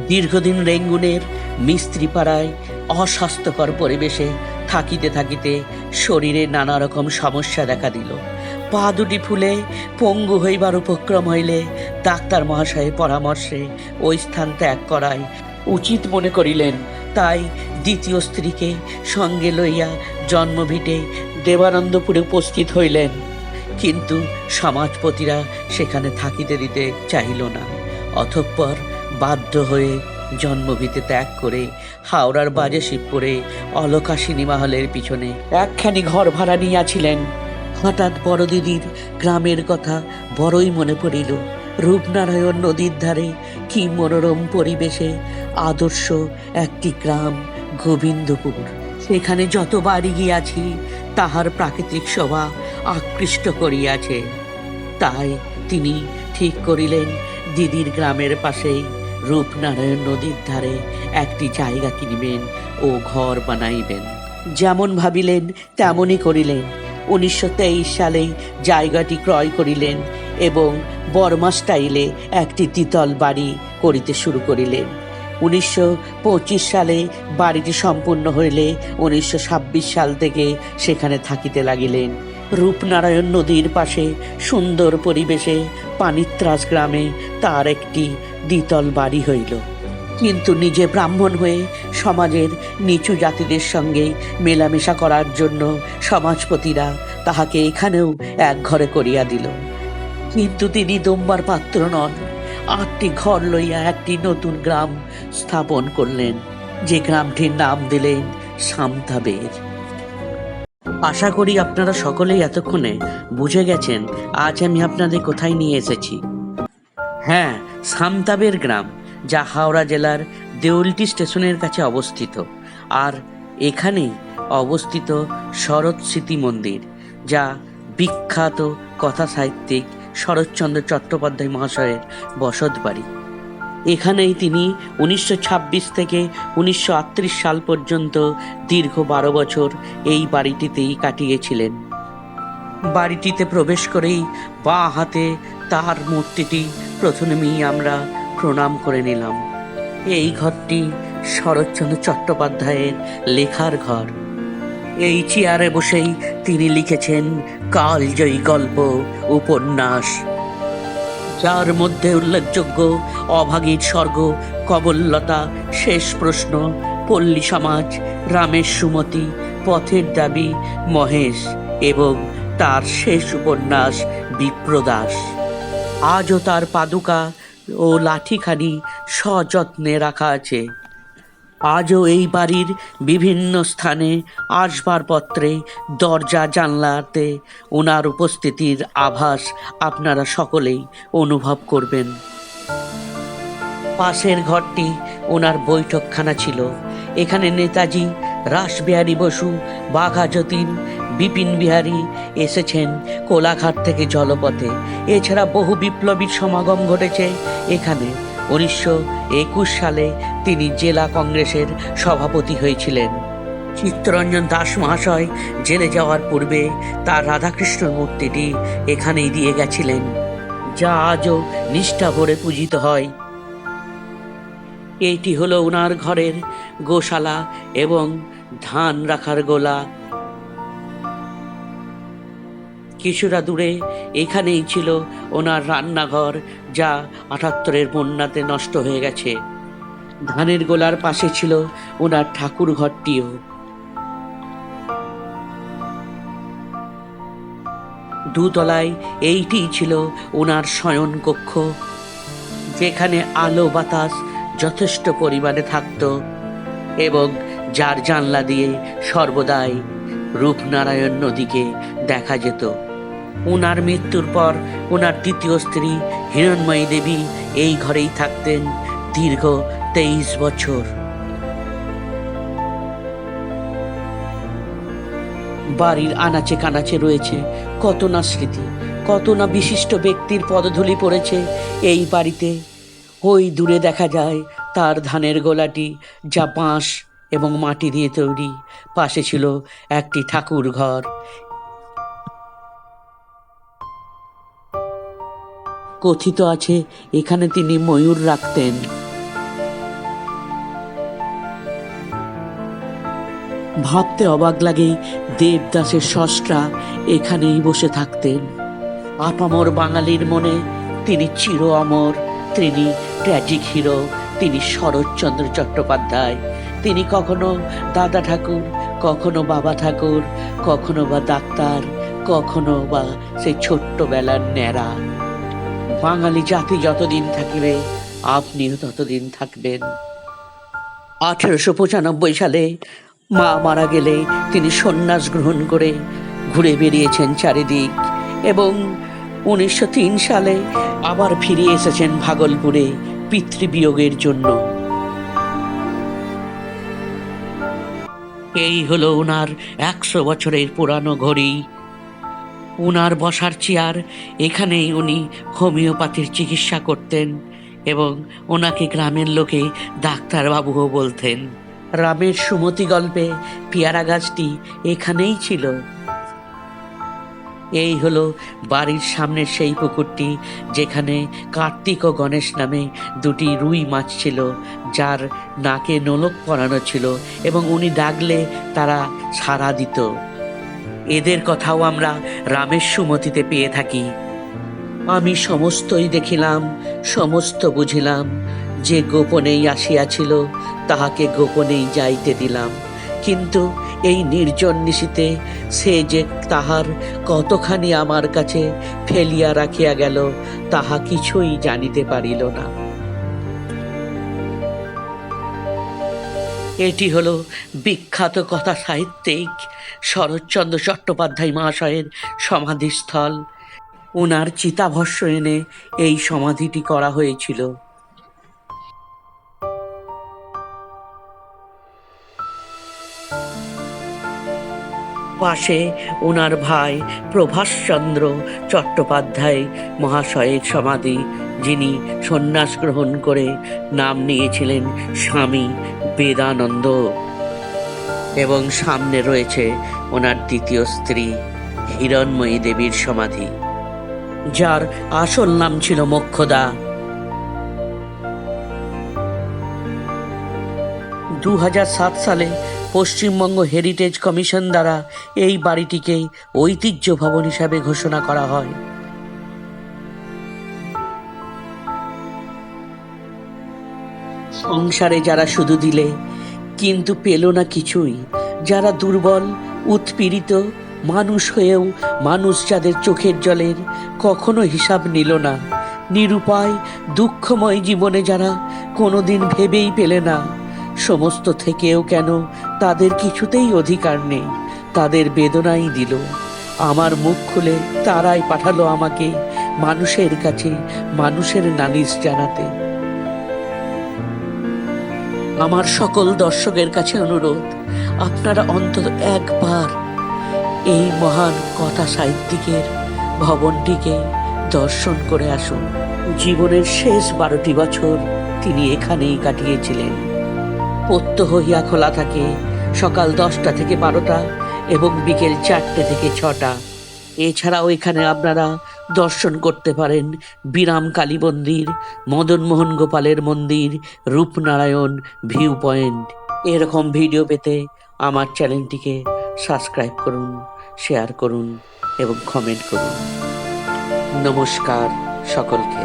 দীর্ঘদিন রেঙ্গুনের মিস্ত্রিপাড়ায় অস্বাস্থ্যকর পরিবেশে থাকিতে থাকিতে শরীরে নানা রকম সমস্যা দেখা দিল। পা দুটি ফুলে পঙ্গু হইবার উপক্রম হইলে ডাক্তার মহাশয়ের পরামর্শে ওই স্থান ত্যাগ করাই উচিত মনে করিলেন। তাই দ্বিতীয় স্ত্রীকে সঙ্গে লইয়া জন্মভিটে দেবানন্দপুরে উপস্থিত হইলেন। কিন্তু সমাজপতিরা সেখানে থাকিতে দিতে চাহিল না। অতঃপর বাধ্য হয়ে জন্মভিটে ত্যাগ করে হাওড়ার বাজে শিবপুরে অলকা সিনেমা হলের পিছনে একখানি ঘর ভাড়া নিয়েছিলেন। হঠাৎ বড় দিদির গ্রামের কথা বড়ই মনে পড়িল। রূপনারায়ণ নদীর ধারে কি মনোরম পরিবেশে আদর্শ একটি গ্রাম গোবিন্দপুর। সেখানে যতবারই গিয়াছি তাহার প্রাকৃতিক শোভা আকৃষ্ট করিয়াছে। তাই তিনি ঠিক করিলেন দিদির গ্রামের পাশেই রূপনারায়ণ নদীর ধারে একটি জায়গা কিনিবেন ও ঘর বানাইবেন। যেমন ভাবিলেন তেমনই করিলেন। 1923 সালে জায়গাটি ক্রয় করিলেন এবং বর্মা স্টাইলে একটি দ্বিতল বাড়ি করিতে শুরু করিলেন। 1925 সালে বাড়িটি সম্পূর্ণ হইলে 1926 সাল থেকে সেখানে থাকিতে লাগিলেন। রূপনারায়ণ নদীর পাশে সুন্দর পরিবেশে পানিত্রাস গ্রামে তার একটি দ্বিতল বাড়ি হইল। কিন্তু নিজে ব্রাহ্মণ হয়ে সমাজের নিচু জাতিদের সঙ্গে মেলামেশা করার জন্য সমাজপতিরা তাহাকে এখানেও এক ঘরে করিয়া দিল। কিন্তু তিনি দম্বার পাত্র নন। 8টি ঘর লইয়া একটি নতুন গ্রাম স্থাপন করলেন, যে গ্রামটির নাম দিলেন সামতাবের। আশা করি আপনারা সকলেই এতক্ষণে বুঝে গেছেন আজ আমি আপনাদের কোথায় নিয়ে এসেছি। হ্যাঁ, সামতাবের গ্রাম, যা হাওড়া জেলার দেউলটি স্টেশনের কাছে অবস্থিত। আর এখানেই অবস্থিত শরৎ স্মৃতি মন্দির, যা বিখ্যাত কথা সাহিত্যিক শরৎচন্দ্র চট্টোপাধ্যায় মহাশয়ের বসত বাড়ি। এখানেই তিনি 1926 থেকে 1938 সাল পর্যন্ত দীর্ঘ 12 বছর এই বাড়িটিতেই কাটিয়েছিলেন। বাড়িটিতে প্রবেশ করেই বাঁ হাতে তার মূর্তিটি প্রথমেই আমরা প্রণাম করে নিলাম। এই ঘরটি শরৎচন্দ্র চট্টোপাধ্যায়ের লেখার ঘর। এই চেয়ারে বসেই তিনি লিখেছেন কালজয়ী গল্প উপন্যাস, যার মধ্যে উল্লেখযোগ্য অভাগীর স্বর্গ, কবললতা, শেষ প্রশ্ন, পল্লী সমাজ, রামের সুমতি, পথের দাবি, মহেশ এবং তার শেষ উপন্যাস বিপ্রদাস। আজও তার পাদুকা ও লাঠিখানি সযত্নে রাখা আছে। আজও এই বাড়ির বিভিন্ন স্থানে আসবাবপত্রে, দরজা জানলাতে ওনার উপস্থিতির আভাস আপনারা সকলেই অনুভব করবেন। পাশের ঘরটি ওনার বৈঠকখানা ছিল। এখানে নেতাজি, রাসবিহারী বসু, বাঘা যতীন, বিপিন বিহারী এসেছেন কোলাঘাট থেকে জলপথে। এছাড়া বহু বিপ্লবীর সমাগম ঘটেছে এখানে। 1921 সালে তিনি জেলা কংগ্রেসের সভাপতি হয়েছিলেন। চিত্তরঞ্জন দাস মহাশয় জেলে যাওয়ার পূর্বে তার রাধাকৃষ্ণর মূর্তিটি এখানেই দিয়ে গেছিলেন, যা আজও নিষ্ঠা ভরে পূজিত হয়। এইটি হলো ওনার ঘরের গোশালা এবং ধান রাখার গোলা। কিছুটা দূরে এখানেই ছিল ওনার রান্নাঘর, যা 78-এর বন্যাতে নষ্ট হয়ে গেছে। ধানের গোলার পাশে ছিল ওনার ঠাকুর ঘরটিও। দুতলায় এইটিই ছিল ওনার শয়ন কক্ষ, যেখানে আলো বাতাস যথেষ্ট পরিমাণে থাকত এবং যার জানলা দিয়ে সর্বদাই রূপনারায়ণ নদীকে দেখা যেত। ওনার মৃত্যুর পর ওনার দ্বিতীয় স্ত্রী হিরণময়ী দেবী এই ঘরেই থাকতেন দীর্ঘ 23 বছর। বাড়ির আনাচে কানাচে রয়েছে কত না স্মৃতি, কত না বিশিষ্ট ব্যক্তির পদধূলি পড়েছে এই বাড়িতে। ওই দূরে দেখা যায় তার ধানের গোলাটি, যা বাঁশ এবং মাটি দিয়ে তৈরি। পাশে ছিল একটি ঠাকুর ঘর। কথিত আছে এখানে তিনি ময়ূর রাখতেন। ভাবতে অবাক লাগে দেবদাসের স্রষ্টা এখানেই বসে থাকতেন। আপামর বাঙালির মনে তিনি চির অমর, তিনি ট্র্যাজিক হিরো, তিনি শরৎচন্দ্র চট্টোপাধ্যায়। তিনি কখনো দাদা ঠাকুর, কখনো বাবা ঠাকুর, কখনো বা ডাক্তার, কখনো বা সেই ছোট্টবেলার ন্যাড়া। বাঙালি জাতি যতদিন থাকিবে আপনিও ততদিন থাকবেন। 1895 সালে মা মারা গেলে তিনি সন্ন্যাস গ্রহণ করে ঘুরে বেরিয়েছেন চারিদিক, এবং 1903 সালে আবার ফিরে এসেছেন ভাগলপুরে পিতৃবিয়োগের জন্য। এই হলো ওনার 100 বছরের পুরানো ঘড়ি। ওনার বসার চেয়ার, এখানেই উনি হোমিওপ্যাথির চিকিৎসা করতেন এবং ওনাকে গ্রামের লোকে ডাক্তারবাবুও বলতেন। রামের সুমতি গল্পে পেয়ারা গাছটি এখানেই ছিল। এই হলো বাড়ির সামনের সেই পুকুরটি, যেখানে কার্তিক ও গণেশ নামে দুটি রুই মাছ ছিল, যার নাকে নোলক পরানো ছিল এবং উনি ডাকলে তারা সাড়া দিত। এদের কথাও আমরা রামের সুমতিতে পেয়ে থাকি। আমি সমস্তই দেখিলাম, সমস্ত বুঝিলাম, যে গোপনেই আসিয়াছিল তাহাকে গোপনেই যাইতে দিলাম। কিন্তু এই নির্জন নিশীতে সে যে তাহার কতখানি আমার কাছে ফেলিয়া রাখিয়া গেল তাহা কিছুই জানিতে পারিল না। এটি হলো বিখ্যাত কথা সাহিত্যিক শরৎচন্দ্র চট্টোপাধ্যায় মহাশয়ের সমাধিস্থল। ওনার চিতাভস্ম এনে এই সমাধিটি করা হয়েছিল। পাশে ওনার ভাই প্রভাষচন্দ্র চট্টোপাধ্যায় মহাশয়ের সমাধি, যিনি সন্ন্যাস গ্রহণ করে নাম নিয়েছিলেন স্বামী বেদানন্দ। এবং সামনে রয়েছে ওনার দ্বিতীয় স্ত্রী হিরণময়ী দেবীর সমাধি, যার আসল নাম ছিল মোক্ষদা। 2007 সালে পশ্চিমবঙ্গ হেরিটেজ কমিশন দ্বারা এই বাড়িটিকে ঐতিহ্য ভবন হিসাবে ঘোষণা করা হয়। সংসারে যারা শুধু দিলে কিন্তু পেল না কিছুই, যারা দুর্বল, উৎপীড়িত মানুষ হয়েও মানুষ যাদের চোখের জলের কখনো হিসাব নিল না, নিরুপায় দুঃখময় জীবনে যারা কোনোদিন ভেবেই পেলে না সমস্ত থেকেও কেন তাদের কিছুতেই অধিকার নেই, তাদের বেদনাই দিল। আমার মুখ খুলে তারাই পাঠালো আমাকে মানুষের কাছে মানুষের নালিশ জানাতে। আমার সকল দর্শকের কাছে অনুরোধ, আপনারা অন্তত একবার এই মহান কথা সাহিত্যিকের ভবনটিকে দর্শন করে আসুন। জীবনের শেষ 12টি বছর তিনি এখানেই কাটিয়েছিলেন। প্রত্যহ হিয়া খোলা থাকে সকাল 10টা থেকে 12টা এবং বিকেল 4টে থেকে 6টা। এছাড়াও এখানে আপনারা দর্শন করতে পারেন বিরাম কালী মন্দির, মদনমোহন গোপালের মন্দির, রূপনারায়ণ ভিউ পয়েন্ট। এরকম ভিডিও পেতে আমার চ্যানেলটিকে সাবস্ক্রাইব করুন, শেয়ার করুন এবং কমেন্ট করুন। নমস্কার সকলকে।